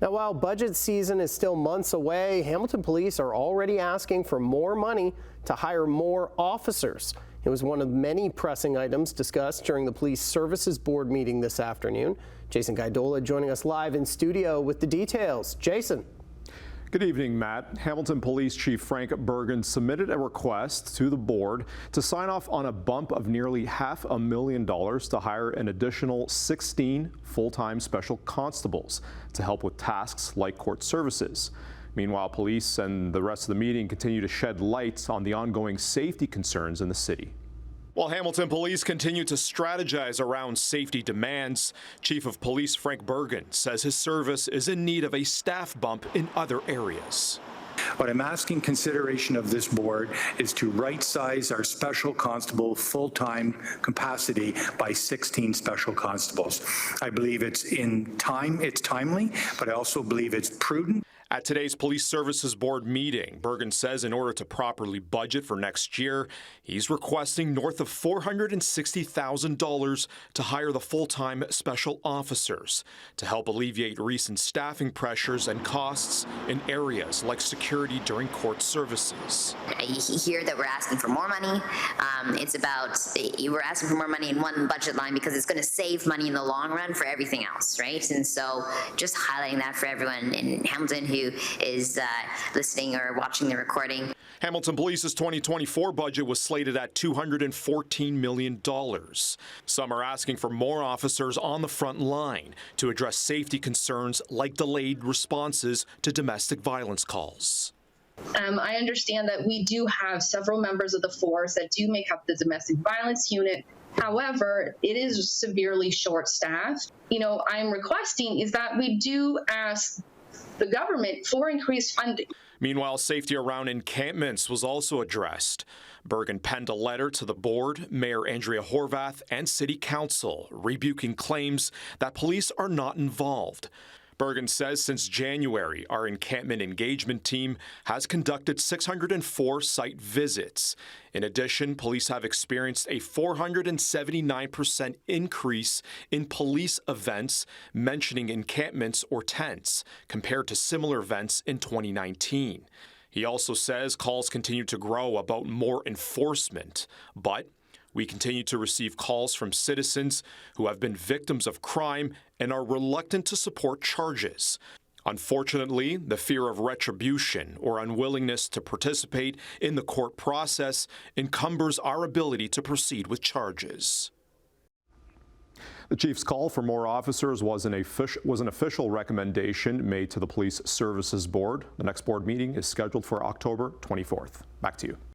Now, while budget season is still months away, Hamilton Police are already asking for more money to hire more officers. It was one of many pressing items discussed during the Police Services Board meeting this afternoon. Jason Gaidola joining us live in studio with the details. Jason. Good evening, Matt. Hamilton Police Chief Frank Bergen submitted a request to the board to sign off on a bump of nearly $500,000 to hire an additional 16 full-time special constables to help with tasks like court services. Meanwhile, police and the rest of the meeting continue to shed light on the ongoing safety concerns in the city. While Hamilton Police continue to strategize around safety demands, Chief of Police Frank Bergen says his service is in need of a staff bump in other areas. What I'm asking consideration of this board is to right-size our special constable full-time capacity by 16 special constables. I believe it's timely, but I also believe it's prudent. At today's Police Services Board meeting, Bergen says in order to properly budget for next year, he's requesting north of $460,000 to hire the full-time special officers to help alleviate recent staffing pressures and costs in areas like security during court services. I hear that we're asking for more money. We're asking for more money in one budget line because it's going to save money in the long run for everything else, right? And so just highlighting that for everyone in Hamilton who is listening or watching the recording. Hamilton Police's 2024 budget was slated at $214 million. Some are asking for more officers on the front line to address safety concerns like delayed responses to domestic violence calls. I understand that we do have several members of the force that do make up the domestic violence unit. However, it is severely short-staffed. I'm requesting is that we do ask the government for increased funding. Meanwhile, safety around encampments was also addressed. Bergen penned a letter to the board, Mayor Andrea Horvath, and City Council, rebuking claims that police are not involved. Bergen says since January, our Encampment Engagement Team has conducted 604 site visits. In addition, police have experienced a 479% increase in police events mentioning encampments or tents compared to similar events in 2019. He also says calls continue to grow about more enforcement, but we continue to receive calls from citizens who have been victims of crime and are reluctant to support charges. Unfortunately, the fear of retribution or unwillingness to participate in the court process encumbers our ability to proceed with charges. The chief's call for more officers was an official recommendation made to the Police Services Board. The next board meeting is scheduled for October 24th. Back to you.